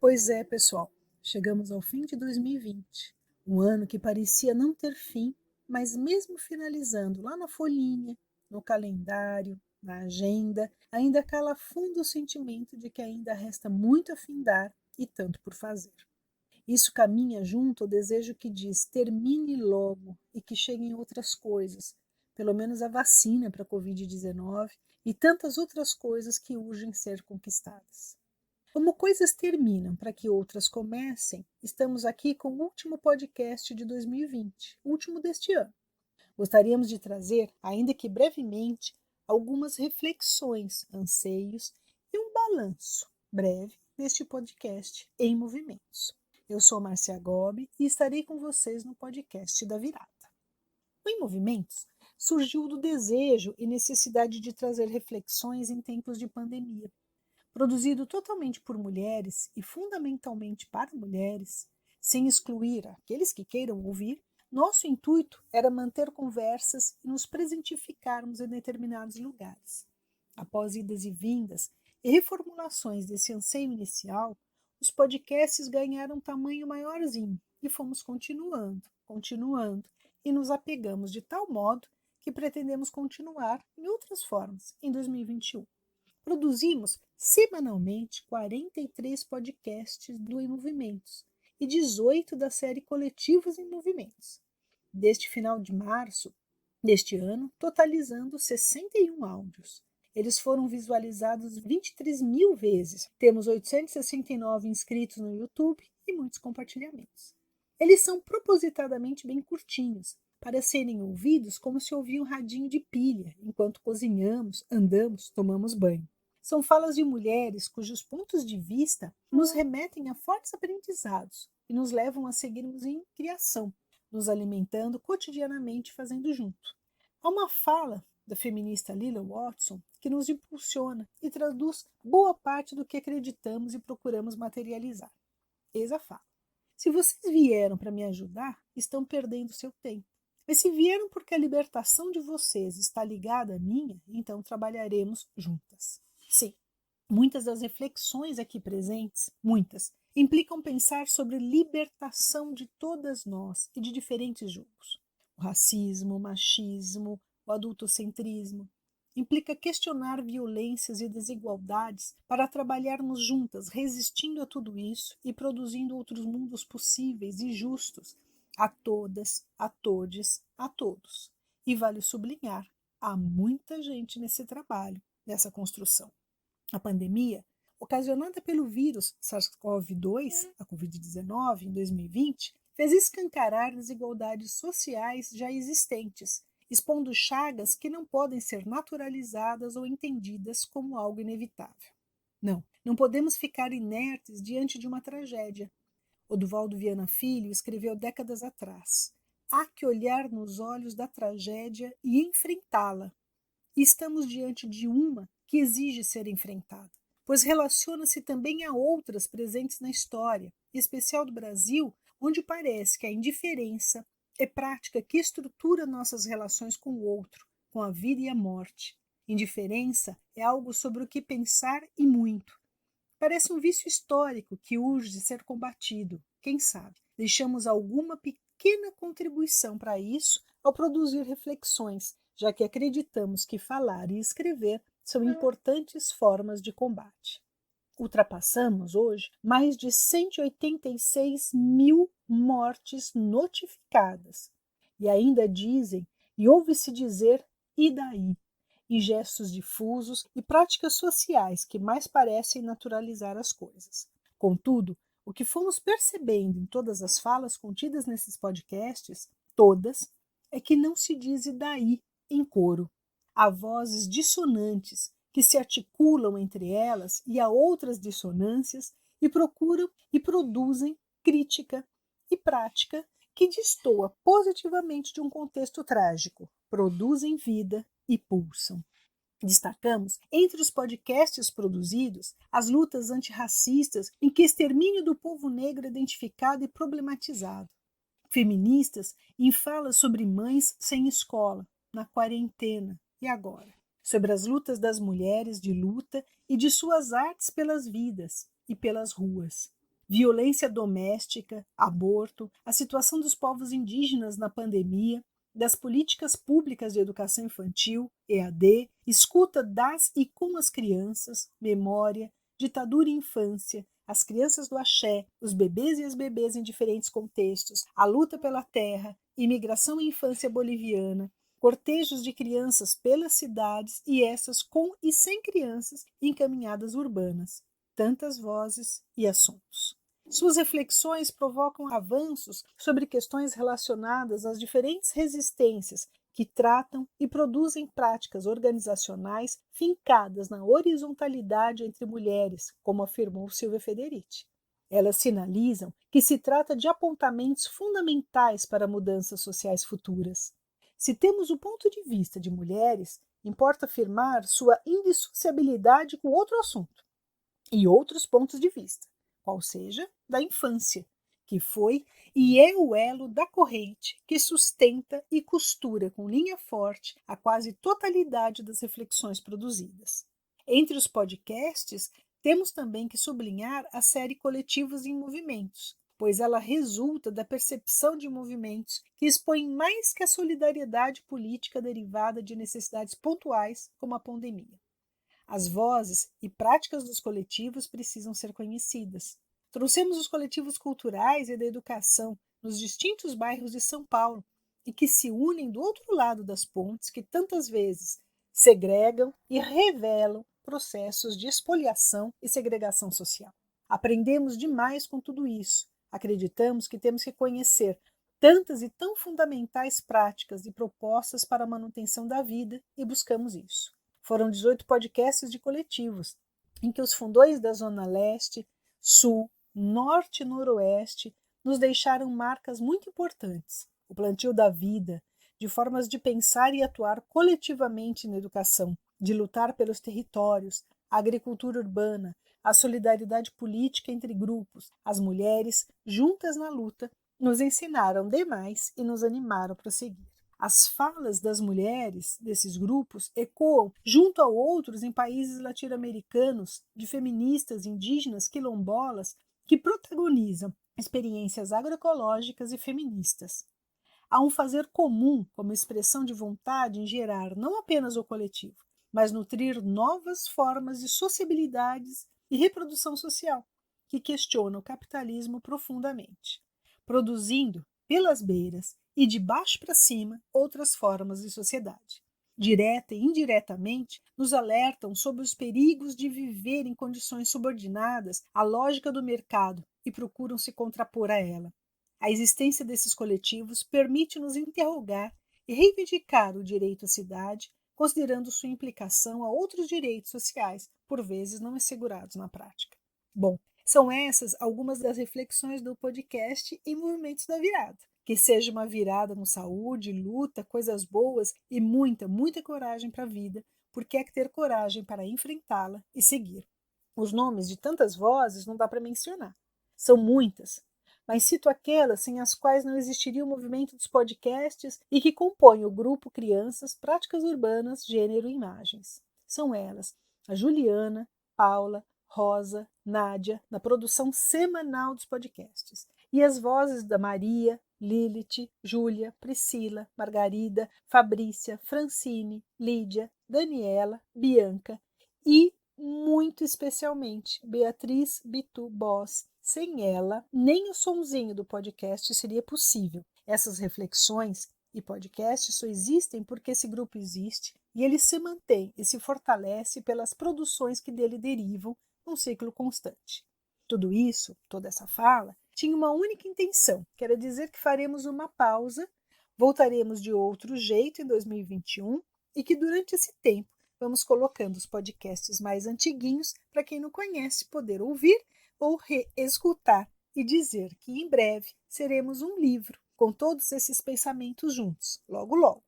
Pois é, pessoal, chegamos ao fim de 2020, um ano que parecia não ter fim, mas mesmo finalizando lá na folhinha, no calendário, na agenda, ainda cala fundo o sentimento de que ainda resta muito a findar e tanto por fazer. Isso caminha junto ao desejo que diz termine logo e que cheguem outras coisas, pelo menos a vacina para a Covid-19 e tantas outras coisas que urgem ser conquistadas. Como coisas terminam para que outras comecem, estamos aqui com o último podcast de 2020, o último deste ano. Gostaríamos de trazer, ainda que brevemente, algumas reflexões, anseios e um balanço breve deste podcast em movimentos. Eu sou Márcia Gobi e estarei com vocês no podcast da Virada. O Em Movimentos surgiu do desejo e necessidade de trazer reflexões em tempos de pandemia. Produzido totalmente por mulheres e fundamentalmente para mulheres, sem excluir aqueles que queiram ouvir, nosso intuito era manter conversas e nos presentificarmos em determinados lugares. Após idas e vindas e reformulações desse anseio inicial, os podcasts ganharam um tamanho maiorzinho e fomos continuando, e nos apegamos de tal modo que pretendemos continuar em outras formas em 2021. Produzimos semanalmente 43 podcasts do Em Movimentos e 18 da série Coletivos em Movimentos. Deste final de março deste ano, totalizando 61 áudios. Eles foram visualizados 23 mil vezes. Temos 869 inscritos no YouTube e muitos compartilhamentos. Eles são propositadamente bem curtinhos, para serem ouvidos como se ouvia um radinho de pilha, enquanto cozinhamos, andamos, tomamos banho. São falas de mulheres cujos pontos de vista nos remetem a fortes aprendizados e nos levam a seguirmos em criação, nos alimentando cotidianamente fazendo junto. Há uma fala da feminista Lila Watson que nos impulsiona e traduz boa parte do que acreditamos e procuramos materializar. Eis a fala. Se vocês vieram para me ajudar, estão perdendo seu tempo. Mas se vieram porque a libertação de vocês está ligada à minha, então trabalharemos juntas. Sim, muitas das reflexões aqui presentes, implicam pensar sobre libertação de todas nós e de diferentes julgos. O racismo, o machismo, o adultocentrismo. Implica questionar violências e desigualdades para trabalharmos juntas, resistindo a tudo isso e produzindo outros mundos possíveis e justos a todas, a todes, a todos. E vale sublinhar, há muita gente nesse trabalho, nessa construção. A pandemia, ocasionada pelo vírus SARS-CoV-2, a Covid-19, em 2020, fez escancarar desigualdades sociais já existentes, expondo chagas que não podem ser naturalizadas ou entendidas como algo inevitável. Não podemos ficar inertes diante de uma tragédia. Oduvaldo Viana Filho escreveu décadas atrás: há que olhar nos olhos da tragédia e enfrentá-la. E estamos diante de uma que exige ser enfrentada, pois relaciona-se também a outras presentes na história, em especial do Brasil, onde parece que a indiferença é prática que estrutura nossas relações com o outro, com a vida e a morte. Indiferença é algo sobre o que pensar e muito. Parece um vício histórico que urge de ser combatido. Quem sabe? Deixamos alguma pequena contribuição para isso ao produzir reflexões, já que acreditamos que falar e escrever são importantes formas de combate. Ultrapassamos hoje mais de 186 mil mortes notificadas. E ainda dizem, e ouve-se dizer, e daí? Em gestos difusos e práticas sociais que mais parecem naturalizar as coisas. Contudo, o que fomos percebendo em todas as falas contidas nesses podcasts, todas, é que não se diz e daí em coro. Há vozes dissonantes que se articulam entre elas e há outras dissonâncias e procuram e produzem crítica e prática que destoa positivamente de um contexto trágico, produzem vida e pulsam. Destacamos, entre os podcasts produzidos, as lutas antirracistas em que extermínio do povo negro é identificado e problematizado. Feministas em falas sobre mães sem escola, na quarentena e agora. Sobre as lutas das mulheres de luta e de suas artes pelas vidas e pelas ruas. violência doméstica, aborto, a situação dos povos indígenas na pandemia, das políticas públicas de educação infantil, EAD, escuta das e com as crianças, memória, ditadura e infância, as crianças do axé, os bebês e as bebês em diferentes contextos, a luta pela terra, imigração e infância boliviana, cortejos de crianças pelas cidades e essas com e sem crianças em caminhadas urbanas. Tantas vozes e assuntos. Suas reflexões provocam avanços sobre questões relacionadas às diferentes resistências que tratam e produzem práticas organizacionais fincadas na horizontalidade entre mulheres, como afirmou Silvia Federici. Elas sinalizam que se trata de apontamentos fundamentais para mudanças sociais futuras. Se temos o ponto de vista de mulheres, importa afirmar sua indissociabilidade com outro assunto e outros pontos de vista, qual seja da infância, que foi e é o elo da corrente que sustenta e costura com linha forte a quase totalidade das reflexões produzidas. Entre os podcasts, temos também que sublinhar a série Coletivos em Movimentos, pois ela resulta da percepção de movimentos que expõem mais que a solidariedade política derivada de necessidades pontuais, como a pandemia. As vozes e práticas dos coletivos precisam ser conhecidas. Trouxemos os coletivos culturais e da educação nos distintos bairros de São Paulo e que se unem do outro lado das pontes que tantas vezes segregam e revelam processos de expoliação e segregação social. Aprendemos demais com tudo isso. Acreditamos que temos que conhecer tantas e tão fundamentais práticas e propostas para a manutenção da vida e buscamos isso. Foram 18 podcasts de coletivos, em que os fundões da Zona Leste, Sul, Norte e Noroeste nos deixaram marcas muito importantes. O plantio da vida, de formas de pensar e atuar coletivamente na educação, de lutar pelos territórios, a agricultura urbana, a solidariedade política entre grupos, as mulheres, juntas na luta, nos ensinaram demais e nos animaram a prosseguir. As falas das mulheres desses grupos ecoam junto a outros em países latino-americanos de feministas indígenas quilombolas que protagonizam experiências agroecológicas e feministas. Há um fazer comum como expressão de vontade em gerar não apenas o coletivo, mas nutrir novas formas de sociabilidades e reprodução social que questionam o capitalismo profundamente, produzindo, pelas beiras e de baixo para cima, outras formas de sociedade. Direta e indiretamente, nos alertam sobre os perigos de viver em condições subordinadas à lógica do mercado e procuram se contrapor a ela. A existência desses coletivos permite-nos interrogar e reivindicar o direito à cidade, considerando sua implicação a outros direitos sociais, por vezes não assegurados na prática. Bom, são essas algumas das reflexões do podcast em Movimentos da Virada. Que seja uma virada com saúde, luta, coisas boas e muita, muita coragem para a vida, porque é que ter coragem para enfrentá-la e seguir. Os nomes de tantas vozes não dá para mencionar. São muitas, mas cito aquelas sem as quais não existiria o movimento dos podcasts e que compõem o grupo Crianças, Práticas Urbanas, Gênero e Imagens. São elas a Juliana, Paula, Rosa, Nádia, na produção semanal dos podcasts, e as vozes da Maria, Lilith, Júlia, Priscila, Margarida, Fabrícia, Francine, Lídia, Daniela, Bianca e, muito especialmente, Beatriz Bitu Boss. Sem ela, nem o sonzinho do podcast seria possível. Essas reflexões e podcasts só existem porque esse grupo existe e ele se mantém e se fortalece pelas produções que dele derivam num ciclo constante. Tudo isso, toda essa fala, tinha uma única intenção, que era dizer que faremos uma pausa, voltaremos de outro jeito em 2021 e que durante esse tempo vamos colocando os podcasts mais antiguinhos para quem não conhece poder ouvir ou reescutar e dizer que em breve seremos um livro com todos esses pensamentos juntos, logo logo.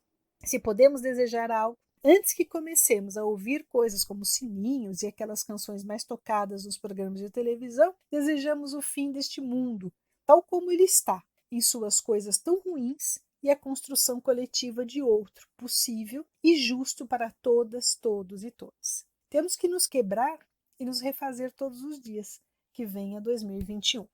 Se podemos desejar algo, antes que comecemos a ouvir coisas como sininhos e aquelas canções mais tocadas nos programas de televisão, desejamos o fim deste mundo, tal como ele está, em suas coisas tão ruins, e a construção coletiva de outro, possível e justo para todas, todos e todas. Temos que nos quebrar e nos refazer todos os dias, que venha 2021.